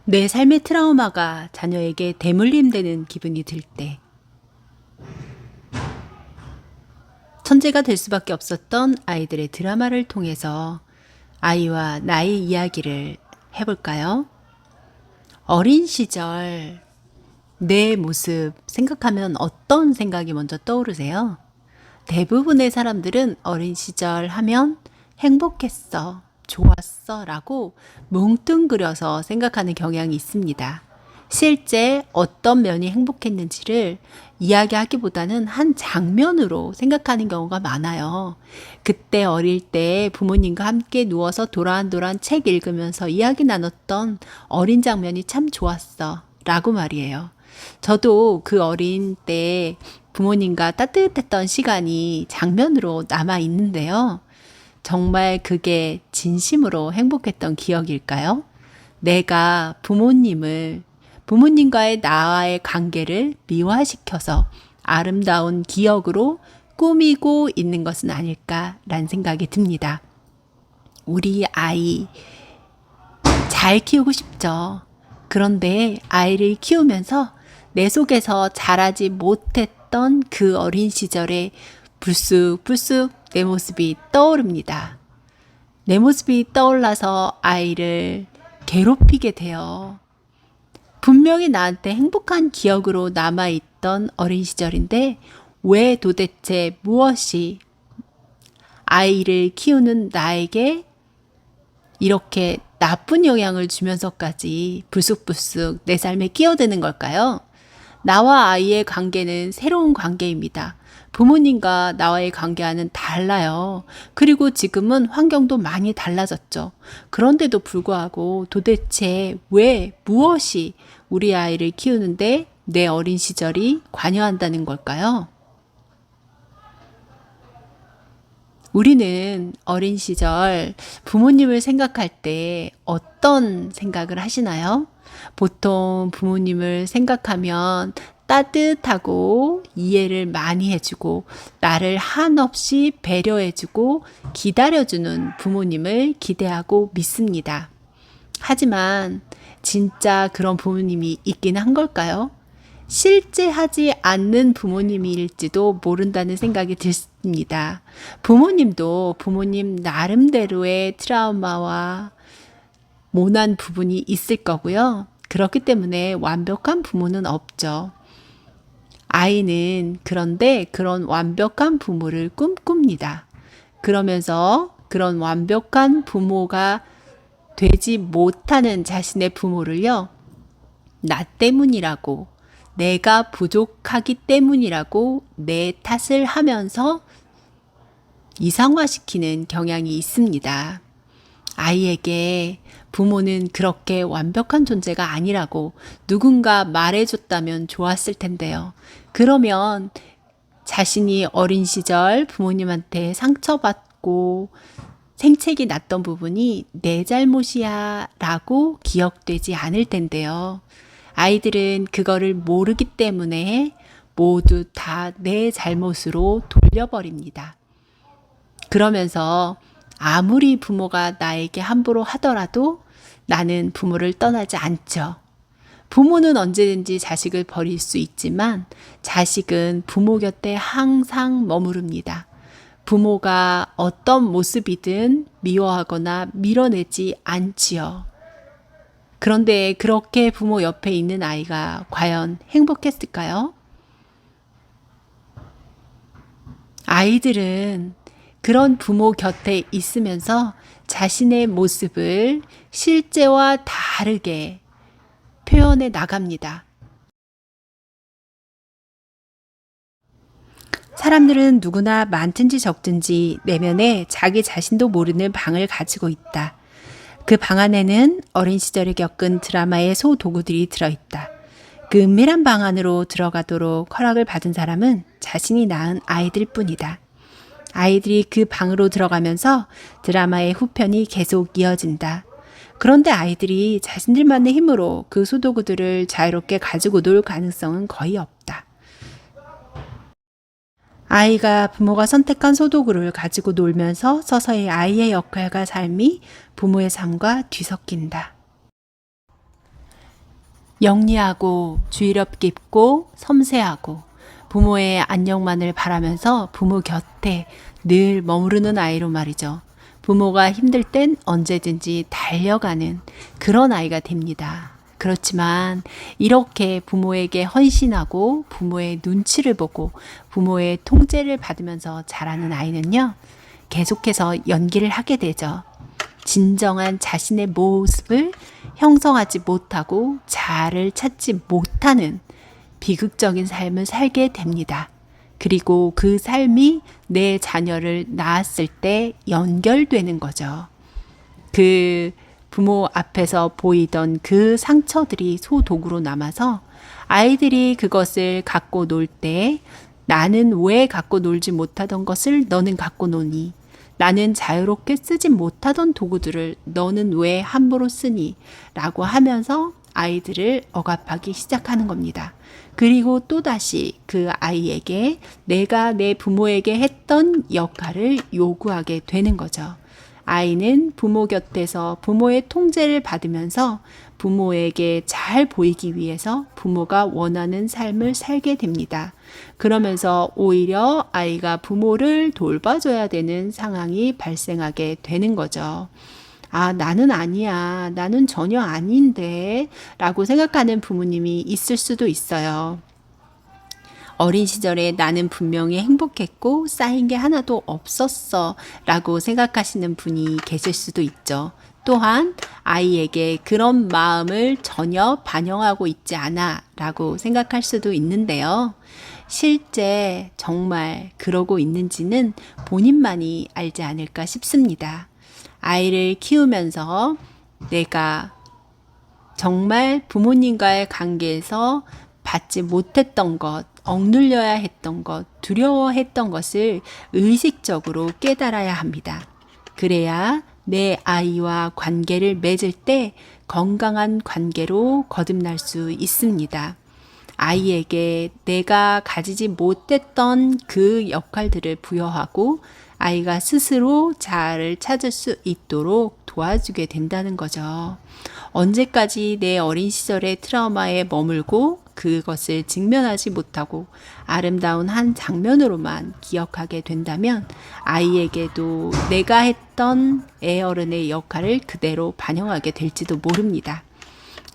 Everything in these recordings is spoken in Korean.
내 삶의 트라우마가 자녀에게 대물림되는 기분이 들 때, 천재가 될 수밖에 없었던 아이들의 드라마를 통해서 아이와 나의 이야기를 해볼까요? 어린 시절 내 모습 생각하면 어떤 생각이 먼저 떠오르세요? 대부분의 사람들은 어린 시절 하면 행복했어, 좋았어 라고 뭉뚱그려서 생각하는 경향이 있습니다. 실제 어떤 면이 행복했는지를 이야기하기보다는 한 장면으로 생각하는 경우가 많아요. 그때 어릴 때 부모님과 함께 누워서 도란도란 책 읽으면서 이야기 나눴던 어린 장면이 참 좋았어 라고 말이에요. 저도 그 어린 때 부모님과 따뜻했던 시간이 장면으로 남아 있는데요. 정말 그게 진심으로 행복했던 기억일까요? 내가 부모님과의 나와의 관계를 미화시켜서 아름다운 기억으로 꾸미고 있는 것은 아닐까라는 생각이 듭니다. 우리 아이 잘 키우고 싶죠. 그런데 아이를 키우면서 내 속에서 자라지 못했던 그 어린 시절에 불쑥불쑥 내 모습이 떠오릅니다. 내 모습이 떠올라서 아이를 괴롭히게 돼요. 분명히 나한테 행복한 기억으로 남아있던 어린 시절인데 왜 도대체 무엇이 아이를 키우는 나에게 이렇게 나쁜 영향을 주면서까지 불쑥불쑥 내 삶에 끼어드는 걸까요? 나와 아이의 관계는 새로운 관계입니다. 부모님과 나와의 관계와는 달라요. 그리고 지금은 환경도 많이 달라졌죠. 그런데도 불구하고 도대체 무엇이 우리 아이를 키우는데 내 어린 시절이 관여한다는 걸까요? 우리는 어린 시절 부모님을 생각할 때 어떤 생각을 하시나요? 보통 부모님을 생각하면 따뜻하고 이해를 많이 해주고 나를 한없이 배려해주고 기다려주는 부모님을 기대하고 믿습니다. 하지만 진짜 그런 부모님이 있긴 한 걸까요? 실제 하지 않는 부모님일지도 모른다는 생각이 듭니다. 부모님도 부모님 나름대로의 트라우마와 모난 부분이 있을 거고요. 그렇기 때문에 완벽한 부모는 없죠. 아이는 그런데 그런 완벽한 부모를 꿈꿉니다. 그러면서 그런 완벽한 부모가 되지 못하는 자신의 부모를요, 나 때문이라고, 내가 부족하기 때문이라고 내 탓을 하면서 이상화시키는 경향이 있습니다. 아이에게 부모는 그렇게 완벽한 존재가 아니라고 누군가 말해줬다면 좋았을 텐데요. 그러면 자신이 어린 시절 부모님한테 상처받고 생책이 났던 부분이 내 잘못이야 라고 기억되지 않을 텐데요. 아이들은 그거를 모르기 때문에 모두 다 내 잘못으로 돌려버립니다. 그러면서 아무리 부모가 나에게 함부로 하더라도 나는 부모를 떠나지 않죠. 부모는 언제든지 자식을 버릴 수 있지만 자식은 부모 곁에 항상 머무릅니다. 부모가 어떤 모습이든 미워하거나 밀어내지 않지요. 그런데 그렇게 부모 옆에 있는 아이가 과연 행복했을까요? 아이들은 그런 부모 곁에 있으면서 자신의 모습을 실제와 다르게 표현해 나갑니다. 사람들은 누구나 많든지 적든지 내면에 자기 자신도 모르는 방을 가지고 있다. 그 방 안에는 어린 시절에 겪은 드라마의 소도구들이 들어있다. 그 은밀한 방 안으로 들어가도록 허락을 받은 사람은 자신이 낳은 아이들 뿐이다. 아이들이 그 방으로 들어가면서 드라마의 후편이 계속 이어진다. 그런데 아이들이 자신들만의 힘으로 그 소도구들을 자유롭게 가지고 놀 가능성은 거의 없다. 아이가 부모가 선택한 소도구를 가지고 놀면서 서서히 아이의 역할과 삶이 부모의 삶과 뒤섞인다. 영리하고 주의력 깊고 섬세하고 부모의 안녕만을 바라면서 부모 곁에 늘 머무르는 아이로 말이죠. 부모가 힘들 땐 언제든지 달려가는 그런 아이가 됩니다. 그렇지만 이렇게 부모에게 헌신하고 부모의 눈치를 보고 부모의 통제를 받으면서 자라는 아이는요, 계속해서 연기를 하게 되죠. 진정한 자신의 모습을 형성하지 못하고 자아를 찾지 못하는 비극적인 삶을 살게 됩니다. 그리고 그 삶이 내 자녀를 낳았을 때 연결되는 거죠. 그 부모 앞에서 보이던 그 상처들이 소독으로 남아서 아이들이 그것을 갖고 놀 때 나는 왜 갖고 놀지 못하던 것을 너는 갖고 노니? 나는 자유롭게 쓰지 못하던 도구들을 너는 왜 함부로 쓰니? 라고 하면서 아이들을 억압하기 시작하는 겁니다. 그리고 또다시 그 아이에게 내가 내 부모에게 했던 역할을 요구하게 되는 거죠. 아이는 부모 곁에서 부모의 통제를 받으면서 부모에게 잘 보이기 위해서 부모가 원하는 삶을 살게 됩니다. 그러면서 오히려 아이가 부모를 돌봐줘야 되는 상황이 발생하게 되는 거죠. 아, 나는 아니야. 나는 전혀 아닌데. 라고 생각하는 부모님이 있을 수도 있어요. 어린 시절에 나는 분명히 행복했고 쌓인 게 하나도 없었어 라고 생각하시는 분이 계실 수도 있죠. 또한 아이에게 그런 마음을 전혀 반영하고 있지 않아 라고 생각할 수도 있는데요. 실제 정말 그러고 있는지는 본인만이 알지 않을까 싶습니다. 아이를 키우면서 내가 정말 부모님과의 관계에서 받지 못했던 것, 억눌려야 했던 것, 두려워했던 것을 의식적으로 깨달아야 합니다. 그래야 내 아이와 관계를 맺을 때 건강한 관계로 거듭날 수 있습니다. 아이에게 내가 가지지 못했던 그 역할들을 부여하고 아이가 스스로 자아를 찾을 수 있도록 도와주게 된다는 거죠. 언제까지 내 어린 시절의 트라우마에 머물고 그것을 직면하지 못하고 아름다운 한 장면으로만 기억하게 된다면 아이에게도 내가 했던 애어른의 역할을 그대로 반영하게 될지도 모릅니다.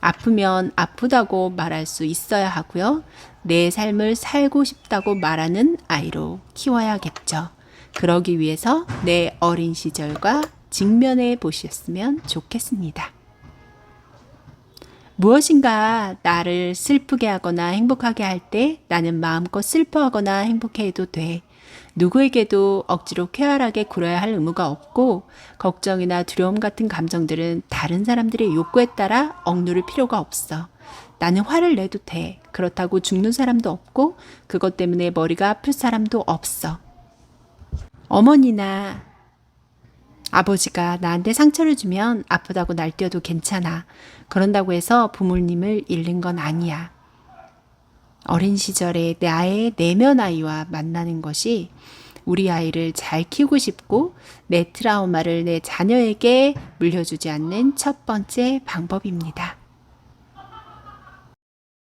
아프면 아프다고 말할 수 있어야 하고요. 내 삶을 살고 싶다고 말하는 아이로 키워야겠죠. 그러기 위해서 내 어린 시절과 직면해 보셨으면 좋겠습니다. 무엇인가 나를 슬프게 하거나 행복하게 할 때 나는 마음껏 슬퍼하거나 행복해도 돼. 누구에게도 억지로 쾌활하게 굴어야 할 의무가 없고 걱정이나 두려움 같은 감정들은 다른 사람들의 욕구에 따라 억누를 필요가 없어. 나는 화를 내도 돼. 그렇다고 죽는 사람도 없고 그것 때문에 머리가 아플 사람도 없어. 어머니나 아버지가 나한테 상처를 주면 아프다고 날뛰어도 괜찮아. 그런다고 해서 부모님을 잃는 건 아니야. 어린 시절에 나의 내면 아이와 만나는 것이 우리 아이를 잘 키우고 싶고 내 트라우마를 내 자녀에게 물려주지 않는 첫 번째 방법입니다.